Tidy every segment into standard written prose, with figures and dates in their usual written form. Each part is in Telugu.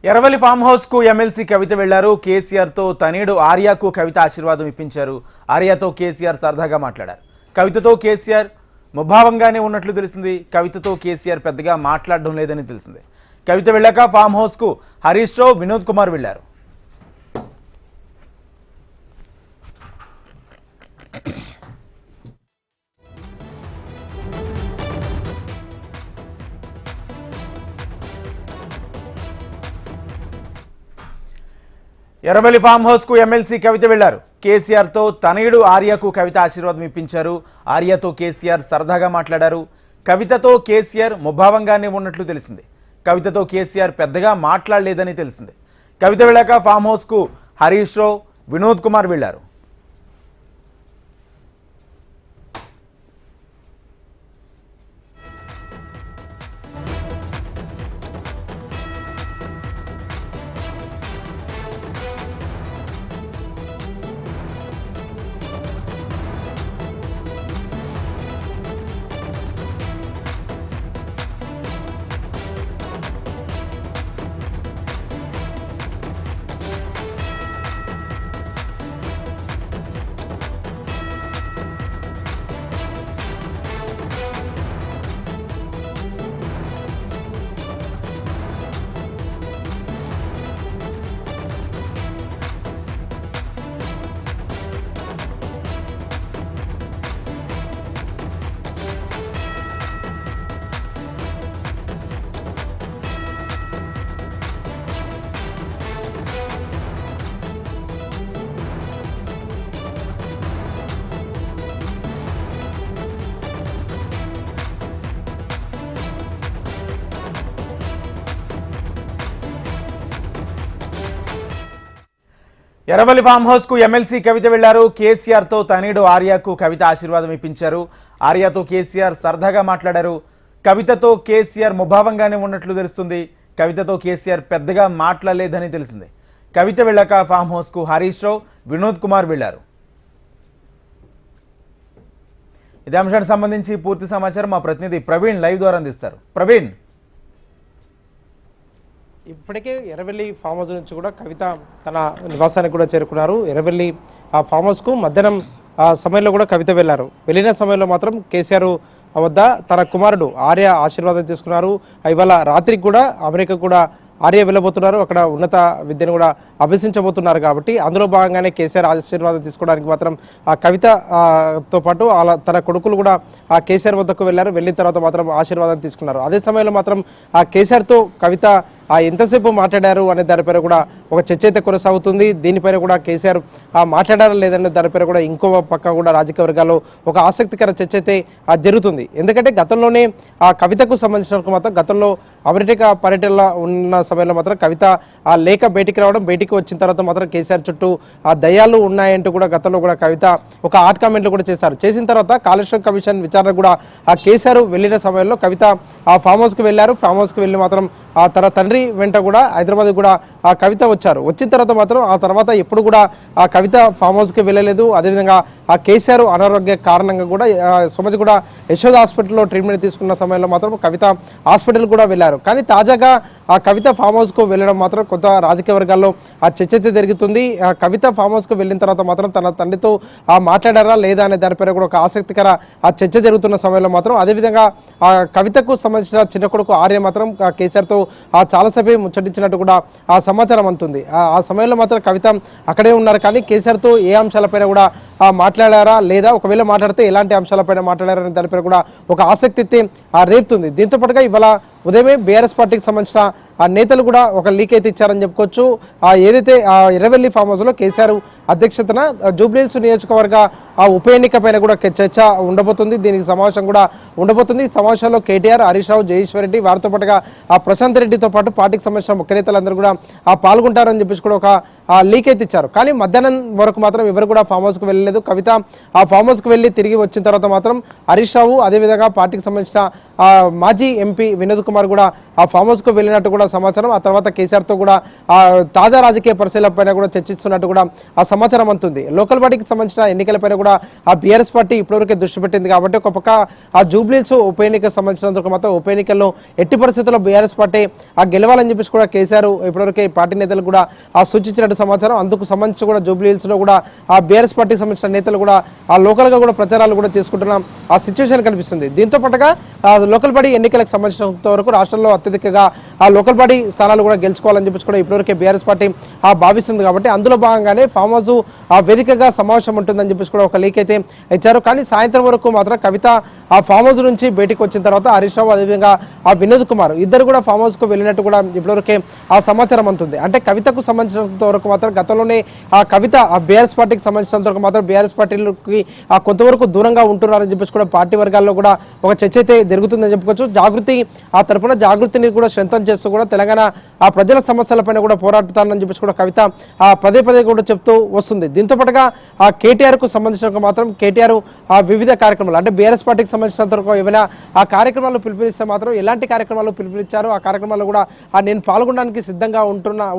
ఎర్రవల్లి ఫామ్ హౌస్ కు ఎమ్మెల్సీ కవిత వెళ్లారు. కేసీఆర్ తో తనయుడు ఆర్యాకు కవిత ఆశీర్వాదం ఇప్పించారు. ఆర్యాతో కేసీఆర్ సరదాగా మాట్లాడారు. కవితతో కేసీఆర్ ముభావంగానే ఉన్నట్లు తెలిసింది. కవితతో కేసీఆర్ పెద్దగా మాట్లాడడం లేదని తెలిసింది. కవిత వెళ్ళాక ఫామ్ హౌస్ కు హరీష్ రావు, వినోద్ కుమార్ వెళ్లారు. ఎర్రవల్లి ఫామ్ హౌస్ కు ఎమ్మెల్సీ కవిత వెళ్లారు. కేసీఆర్ తో తనయుడు ఆర్యకు కవిత ఆశీర్వాదం ఇప్పించారు. ఆర్యతో కేసీఆర్ సరదాగా మాట్లాడారు. కవితతో కేసీఆర్ ముభావంగానే ఉన్నట్లు తెలిసింది. కవితతో కేసీఆర్ పెద్దగా మాట్లాడలేదని తెలిసింది. కవిత వెళ్ళాక ఫామ్ హౌస్ కు హరీష్ రావు, వినోద్ కుమార్ వెళ్లారు. ఎర్రవల్లి ఫామ్ హౌస్ కు ఎమ్మెల్సీ కవిత వెళ్లారు. కేసీఆర్ తో తనయుడు ఆర్యకు కవిత ఆశీర్వాదం ఇప్పించారు. ఆర్యతో కేసీఆర్ సరదాగా మాట్లాడారు. కవితతో కేసీఆర్ ముభావంగానే ఉన్నట్లు తెలుస్తుంది. కవితతో కేసీఆర్ పెద్దగా మాట్లాడలేదని తెలిసింది. కవిత వెళ్ళాక ఫామ్ హౌస్ కు హరీష్ రావు, వినోద్ కుమార్ వెళ్లారు. ఇదే అంశానికి సంబంధించి పూర్తి సమాచారం మా ప్రతినిధి ప్రవీణ్ లైవ్ ద్వారా అందిస్తారు. ప్రవీణ్, ఇప్పటికే ఎర్రవల్లి ఫామ్ హౌస్ నుంచి కూడా కవిత తన నివాసానికి కూడా చేరుకున్నారు. ఎర్రవల్లి ఆ ఫామ్ హౌస్కు మధ్యాహ్నం సమయంలో కూడా కవిత వెళ్ళారు. వెళ్ళిన సమయంలో మాత్రం కేసీఆర్ వద్ద తన కుమారుడు ఆర్య ఆశీర్వాదం తీసుకున్నారు. ఇవాళ రాత్రికి కూడా అమెరికా కూడా ఆర్య వెళ్ళబోతున్నారు. అక్కడ ఉన్నత విద్యను కూడా అభ్యసించబోతున్నారు. కాబట్టి అందులో భాగంగానే కేసీఆర్ ఆశీర్వాదం తీసుకోవడానికి మాత్రం ఆ కవితతో పాటు తన కొడుకులు కూడా ఆ కేసీఆర్ వద్దకు వెళ్ళారు. వెళ్ళిన తర్వాత మాత్రం ఆశీర్వాదం తీసుకున్నారు. అదే సమయంలో మాత్రం ఆ కేసీఆర్తో కవిత ఎంతసేపు మాట్లాడారు అనే దానిపైన కూడా ఒక చర్చ అయితే కొనసాగుతుంది. దీనిపైన కూడా కేసీఆర్ మాట్లాడారా లేదనే దానిపైన కూడా ఇంకో పక్క కూడా రాజకీయ వర్గాల్లో ఒక ఆసక్తికర చర్చ అయితే జరుగుతుంది. ఎందుకంటే గతంలోనే ఆ కవితకు సంబంధించిన మాత్రం గతంలో అమెరికా పర్యటనలో ఉన్న సమయంలో మాత్రం కవిత ఆ లేఖ బయటికి రావడం, బయటికి వచ్చిన తర్వాత మాత్రం కేసీఆర్ చుట్టూ ఆ దయ్యాలు ఉన్నాయంటూ కూడా గతంలో కూడా కవిత ఒక ఆర్ట్ కామెంట్లు కూడా చేశారు. చేసిన తర్వాత కాళేశ్వరం కమిషన్ విచారణ కూడా ఆ కేసీఆర్ వెళ్ళిన సమయంలో కవిత ఆ ఫామ్ హౌస్కి వెళ్ళారు. ఫామ్ హౌస్కి వెళ్ళి మాత్రం తన తండ్రి వెంట కూడా హైదరాబాద్ కూడా ఆ కవిత వచ్చారు. వచ్చిన తర్వాత మాత్రం ఆ తర్వాత ఎప్పుడు కూడా ఆ కవిత ఫామ్ హౌస్కి వెళ్ళలేదు. అదేవిధంగా ఆ కేసీఆర్ అనారోగ్య కారణంగా కూడా సోమజ్ కూడా యశోద హాస్పిటల్లో ట్రీట్మెంట్ తీసుకున్న సమయంలో మాత్రం కవిత హాస్పిటల్ కూడా వెళ్ళారు. కానీ తాజాగా ఆ కవిత ఫామ్ హౌస్కు వెళ్ళడం మాత్రం కొత్త రాజకీయ వర్గాల్లో ఆ చర్చ అయితే జరుగుతుంది. ఆ కవిత ఫామ్ హౌస్కు వెళ్ళిన తర్వాత మాత్రం తన తండ్రితో మాట్లాడారా లేదా అనే దానిపైన కూడా ఒక ఆసక్తికర ఆ చర్చ జరుగుతున్న సమయంలో మాత్రం అదేవిధంగా ఆ కవితకు సంబంధించిన చిన్న కొడుకు ఆర్య మాత్రం కేసీఆర్తో చాలాసేపు ముచ్చటించినట్టు కూడా ఆ సమాచారం అందుతుంది. ఆ సమయంలో మాత్రం కవిత అక్కడే ఉన్నారు. కానీ కేసీఆర్తో ఏ అంశాలపైన కూడా మాట్లాడారా లేదా, ఒకవేళ మాట్లాడితే ఎలాంటి అంశాలపైన మాట్లాడారనే దానిపైన కూడా ఒక ఆసక్తి అయితే రేపుతుంది. దీంతో పాటుగా ఇవాళ ఉదయమే బీఆర్ఎస్ పార్టీకి సంబంధించిన ఆ నేతలు కూడా ఒక లీక్ అయితే ఇచ్చారని చెప్పుకోవచ్చు. ఏదైతే ఎర్రవల్లి ఫామ్ హౌస్లో కేసీఆర్ అధ్యక్షతన జూబ్లీహిల్స్ నియోజకవర్గ ఆ ఉప ఎన్నిక పైన కూడా చర్చ ఉండబోతుంది. దీనికి సమావేశం కూడా ఉండబోతుంది. ఈ సమావేశంలో కేటీఆర్, హరీష్ రావు, జయేశ్వర్ రెడ్డి, వారితో పాటుగా ఆ ప్రశాంత్ రెడ్డితో పాటు పార్టీకి సంబంధించిన ముఖ్య నేతలందరూ కూడా పాల్గొంటారని చెప్పేసి కూడా ఒక లీక్ అయితే ఇచ్చారు. కానీ మధ్యాహ్నం వరకు మాత్రం ఎవరు కూడా ఫామ్ హౌస్కి వెళ్ళలేదు. కవిత ఆ ఫామ్ హౌస్కి వెళ్ళి తిరిగి వచ్చిన తర్వాత మాత్రం హరీష్ రావు, అదేవిధంగా పార్టీకి సంబంధించిన మాజీ ఎంపీ వినోద్ కుమార్ కూడా ఆ ఫామ్ హౌస్కు వెళ్ళినట్టు కూడా సమాచారం. ఆ తర్వాత కేసీఆర్తో కూడా తాజా రాజకీయ పరిశీలనపైన కూడా చర్చిస్తున్నట్టు కూడా ఆ సమాచారం అందుతుంది. లోకల్ బాడీకి సంబంధించిన ఎన్నికలపైన కూడా ఆ బీఆర్ఎస్ పార్టీ ఇప్పటివరకే దృష్టి పెట్టింది కాబట్టి ఒక పక్క ఆ జూబ్లీహిల్స్ ఉప ఎన్నికకు సంబంధించినందుకు మాత్రం ఉప ఎన్నికల్లో ఎట్టి పరిస్థితుల్లో బీఆర్ఎస్ పార్టీ గెలవాలని చెప్పేసి కూడా కేసీఆర్ ఇప్పటివరకే పార్టీ నేతలు కూడా సూచించినట్టు సమాచారం. అందుకు సంబంధించి కూడా జూబ్లీహిల్స్లో కూడా ఆ బీఆర్ఎస్ పార్టీకి సంబంధించిన నేతలు కూడా ఆ లోకల్గా కూడా ప్రచారాలు కూడా చేసుకుంటున్న ఆ సిచ్యువేషన్ కనిపిస్తుంది. దీంతో పాటుగా లోకల్ బాడీ ఎన్నికలకు సంబంధించినంత వరకు రాష్ట్రంలో అత్యధికంగా ఆ లోకల్ బాడీ స్థానాలు కూడా గెలుచుకోవాలని చెప్పేసి కూడా ఇప్పటివరకే బీఆర్ఎస్ పార్టీ భావిస్తుంది కాబట్టి అందులో భాగంగానే ఫామ్ హౌస్ వేదికగా సమావేశం ఉంటుందని చెప్పేసి కూడా ఒక లీక్ అయితే ఇచ్చారు. కానీ సాయంత్రం వరకు మాత్రం కవిత ఆ ఫామ్ హౌస్ నుంచి బయటకు వచ్చిన తర్వాత హరీష్ రావు అదేవిధంగా ఆ వినోద్ కుమార్ ఇద్దరు కూడా ఫామ్ హౌస్కు వెళ్ళినట్టు కూడా ఇప్పటివరకే ఆ సమాచారం అందుతుంది. అంటే కవితకు సంబంధించినంత వరకు మాత్రం గతంలోనే ఆ కవిత ఆ బీఆర్ఎస్ పార్టీకి సంబంధించినంత వరకు మాత్రం బీఆర్ఎస్ పార్టీలకి కొంతవరకు దూరంగా ఉంటున్నారని చెప్పేసి కూడా పార్టీ వర్గాల్లో కూడా ఒక చర్చ అయితే జరుగుతుందని చెప్పుకోవచ్చు. జాగృతి ఆ తరఫున జాగృతిని కూడా స్ట్రెంథన్ చేస్తూ కూడా తెలంగాణ ఆ ప్రజల సమస్యలపైన కూడా పోరాడుతానని చెప్పేసి కూడా కవిత పదే పదే కూడా చెప్తూ వస్తుంది. దీంతో పాటుగా ఆ కేటీఆర్కు సంబంధించిన మాత్రం కేటీఆర్ ఆ వివిధ కార్యక్రమాలు అంటే బీఆర్ఎస్ పార్టీకి సంబంధించినంత వరకు ఏమైనా ఆ కార్యక్రమాలు పిలుపునిస్తే మాత్రం ఎలాంటి కార్యక్రమాలు పిలుపునిచ్చారో ఆ కార్యక్రమాల్లో కూడా నేను పాల్గొనడానికి సిద్ధంగా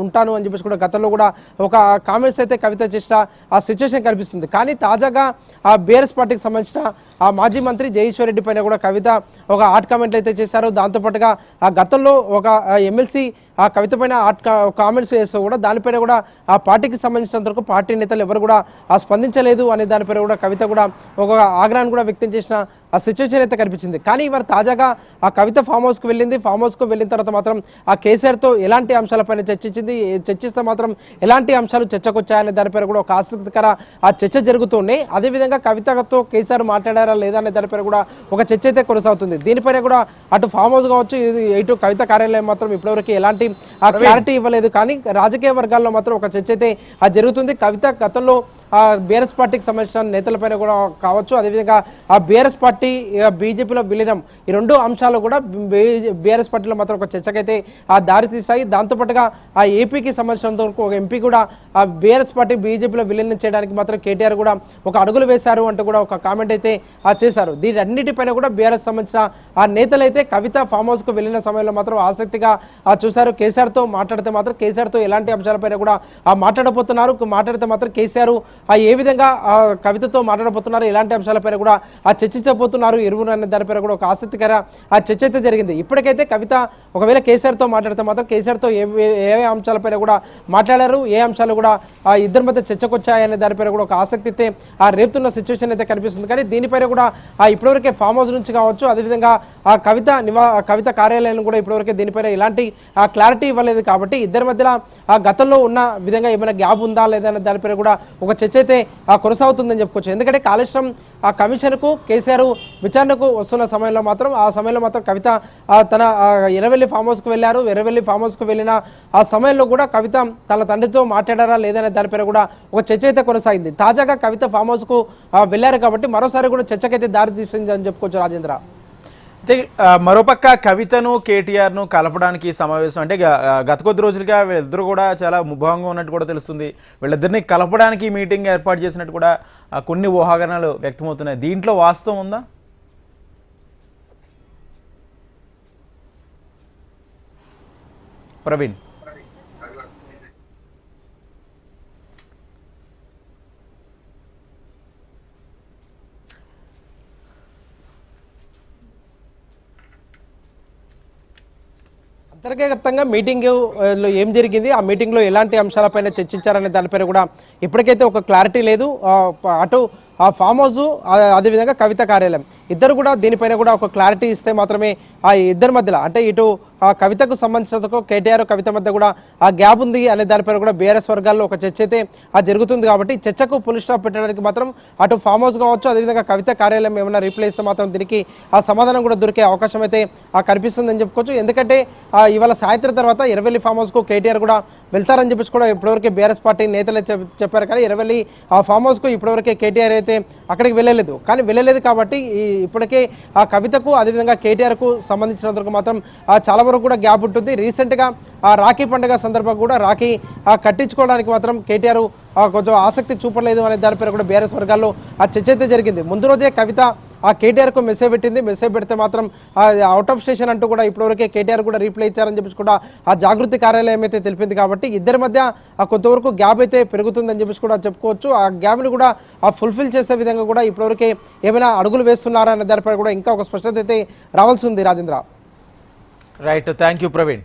ఉంటాను అని చెప్పేసి కూడా గతంలో కూడా ఒక కామెంట్స్ అయితే కవిత చేసిన ఆ సిచ్యువేషన్ కనిపిస్తుంది. కానీ తాజాగా ఆ బీఆర్ఎస్ పార్టీకి సంబంధించిన ఆ మాజీ మంత్రి జయేశ్వర్ రెడ్డి పైన కూడా కవిత ఒక హాట్ కామెంట్లు అయితే చేశారు. దాంతోపాటుగా ఆ గతంలో ఒక ఎమ్మెల్సీ ఆ కవిత పైన కామెంట్స్ చేస్తూ కూడా దానిపైన కూడా ఆ పార్టీకి సంబంధించినంత వరకు పార్టీ నేతలు ఎవరు కూడా స్పందించలేదు అనే దానిపైన కూడా కవిత కూడా ఒక ఆగ్రహాన్ని కూడా వ్యక్తం చేసిన ఆ సిచ్యువేషన్ అయితే కనిపించింది. కానీ ఇవాళ తాజాగా ఆ కవిత ఫామ్ హౌస్కి వెళ్ళింది. ఫామ్ హౌస్కు వెళ్ళిన తర్వాత మాత్రం ఆ కేసీఆర్తో ఎలాంటి అంశాలపైన చర్చిస్తే మాత్రం ఎలాంటి అంశాలు చర్చకు వచ్చాయనే దానిపైన కూడా ఒక ఆసక్తికర ఆ చర్చ జరుగుతున్నాయి. అదేవిధంగా కవితతో కేసీఆర్ మాట్లాడారా లేదా అనే దానిపైన కూడా ఒక చర్చ అయితే కొనసాగుతుంది. దీనిపైన కూడా అటు ఫామ్ హౌస్ కావచ్చు ఇటు కవిత కార్యాలయం మాత్రం ఇప్పటివరకు ఎలాంటి ఆ క్లారిటీ ఇవ్వలేదు. కానీ రాజకీయ వర్గాల్లో మాత్రం ఒక చర్చ అయితే జరుగుతుంది. కవిత గతంలో ఆ బీఆర్ఎస్ పార్టీకి సంబంధించిన నేతలపైన కూడా కావచ్చు అదేవిధంగా ఆ బీఆర్ఎస్ పార్టీ బీజేపీలో విలీనం ఈ రెండు అంశాలు కూడా బీఆర్ఎస్ పార్టీలో మాత్రం ఒక చర్చకైతే దారి తీస్తాయి. దాంతోపాటుగా ఆ ఏపీకి సంబంధించినంత వరకు ఒక ఎంపీ కూడా ఆ బీఆర్ఎస్ పార్టీ బీజేపీలో విలీనం చేయడానికి మాత్రం కేటీఆర్ కూడా ఒక అడుగులు వేశారు అంటూ కూడా ఒక కామెంట్ అయితే చేశారు. దీనన్నిటిపైన కూడా బీఆర్ఎస్ సంబంధించిన ఆ నేతలు అయితే కవిత ఫామ్ హౌస్కు వెళ్ళిన సమయంలో మాత్రం ఆసక్తిగా చూశారు. కేసీఆర్తో మాట్లాడితే మాత్రం కేసీఆర్తో ఎలాంటి అంశాలపైన కూడా మాట్లాడితే మాత్రం కేసీఆర్ ఏ విధంగా కవితతో మాట్లాడబోతున్నారు ఎలాంటి అంశాలపైన కూడా చర్చించబోతున్నారు ఇరువురు అనే దానిపైన కూడా ఒక ఆసక్తికర చర్చ అయితే జరిగింది. ఇప్పటికైతే కవిత ఒకవేళ కేసీఆర్తో మాట్లాడితే మాత్రం కేసీఆర్తో ఏ అంశాలపైన కూడా మాట్లాడారు ఏ అంశాలు కూడా ఇద్దరి మధ్య చర్చకు వచ్చాయనే దానిపైన కూడా ఒక ఆసక్తి అయితే రేపుతున్న సిచ్యువేషన్ అయితే కనిపిస్తుంది. కానీ దీనిపైన కూడా ఇప్పటివరకే ఫామ్ హౌస్ నుంచి కావచ్చు అదేవిధంగా కవిత కార్యాలయం కూడా ఇప్పటివరకే దీనిపైన ఎలాంటి క్లారిటీ ఇవ్వలేదు. కాబట్టి ఇద్దరి మధ్యలో గతంలో ఉన్న విధంగా ఏమైనా గ్యాప్ ఉందా లేదా అనే దానిపైన కూడా ఒక చర్చ అయితే కొనసాగుతుందని చెప్పుకోవచ్చు. ఎందుకంటే కాళేశ్వరం కమిషన్కు కేసీఆర్ విచారణకు వస్తున్న సమయంలో మాత్రం కవిత తన ఎర్రవెల్లి ఫామ్ హౌస్కు వెళ్ళారు. ఎర్రవెల్లి ఫామ్ హౌస్కు వెళ్ళిన ఆ సమయంలో కూడా కవిత తన తండ్రితో మాట్లాడారా లేదనే దానిపైన కూడా ఒక చర్చ అయితే కొనసాగింది. తాజాగా కవిత ఫామ్ హౌస్కు వెళ్ళారు కాబట్టి మరోసారి కూడా చర్చకైతే దారి తీసింది అని చెప్పుకోవచ్చు రాజేంద్ర. అయితే మరోపక్క కవితను కేటీఆర్ను కలపడానికి సమావేశం అంటే గత కొద్ది రోజులుగా వీళ్ళిద్దరూ కూడా చాలా ముభావంగా ఉన్నట్టు కూడా తెలుస్తుంది. వీళ్ళిద్దరిని కలపడానికి మీటింగ్ ఏర్పాటు చేసినట్టు కూడా కొన్ని ఊహాగానాలు వ్యక్తమవుతున్నాయి. దీంట్లో వాస్తవం ఉందా? ప్రవీణ్ అంతర్గతంగా మీటింగ్లో ఏం జరిగింది ఆ మీటింగ్లో ఎలాంటి అంశాలపైన చర్చించారనే దానిపైన కూడా ఇప్పటికైతే ఒక క్లారిటీ లేదు. అటు ఆ ఫామ్ హౌస్ అదేవిధంగా కవిత కార్యాలయం ఇద్దరు కూడా దీనిపైన కూడా ఒక క్లారిటీ ఇస్తే మాత్రమే ఆ ఇద్దరి మధ్యలో అంటే ఇటు కవితకు సంబంధించినందుకు కేటీఆర్ కవిత మధ్య కూడా ఆ గ్యాప్ ఉంది అనే దానిపైన కూడా బీఆర్ఎస్ వర్గాల్లో ఒక చర్చ అయితే జరుగుతుంది. కాబట్టి చర్చకు ఫుల్ స్టాప్ పెట్టడానికి మాత్రం అటు ఫామ్ హౌస్ కావచ్చు అదేవిధంగా కవిత కార్యాలయం ఏమైనా రీప్లేస్ ఇస్తే మాత్రం దీనికి ఆ సమాధానం కూడా దొరికే అవకాశం అయితే కనిపిస్తుందని చెప్పుకోవచ్చు. ఎందుకంటే ఇవాళ సాయంత్రం తర్వాత ఎర్రవెల్లి ఫామ్ హౌస్కు కేటీఆర్ కూడా వెళ్తారని చెప్పేసి కూడా ఇప్పటివరకే బీఆర్ఎస్ పార్టీ నేతలే చెప్పారు. కానీ ఎర్రవెల్లి ఆ ఫామ్ హౌస్కు ఇప్పటివరకే కేటీఆర్ అయితే అక్కడికి వెళ్ళలేదు కాబట్టి ఇప్పటికే ఆ కవితకు అదేవిధంగా కేటీఆర్కు సంబంధించినందుకు మాత్రం చాలా వరకు కూడా గ్యాప్ ఉంటుంది. రీసెంట్గా ఆ రాఖీ పండుగ సందర్భంగా కూడా రాఖీ కట్టించుకోవడానికి మాత్రం కేటీఆర్ కొంచెం ఆసక్తి చూపలేదు అనే దానిపైన కూడా బీఆర్ఎస్ వర్గాల్లో ఆ చర్చ అయితే జరిగింది. ముందు రోజే కవిత ఆ కేటీఆర్కు మెసేజ్ పెట్టింది. మెసేజ్ పెడితే మాత్రం అవుట్ ఆఫ్ స్టేషన్ అంటూ కూడా ఇప్పటివరకే కేటీఆర్ కూడా రీప్లై ఇచ్చారని చెప్పేసి కూడా ఆ జాగృతి కార్యాలయం అయితే తెలిపింది. కాబట్టి ఇద్దరి మధ్య కొంతవరకు గ్యాప్ అయితే పెరుగుతుందని చెప్పేసి కూడా చెప్పుకోవచ్చు. ఆ గ్యాప్ని కూడా ఫుల్ఫిల్ చేసే విధంగా కూడా ఇప్పటివరకే ఏమైనా అడుగులు వేస్తున్నారా అనే దానిపై కూడా ఇంకా ఒక స్పష్టత అయితే రావాల్సి ఉంది. Rajendra. Right, thank you Praveen.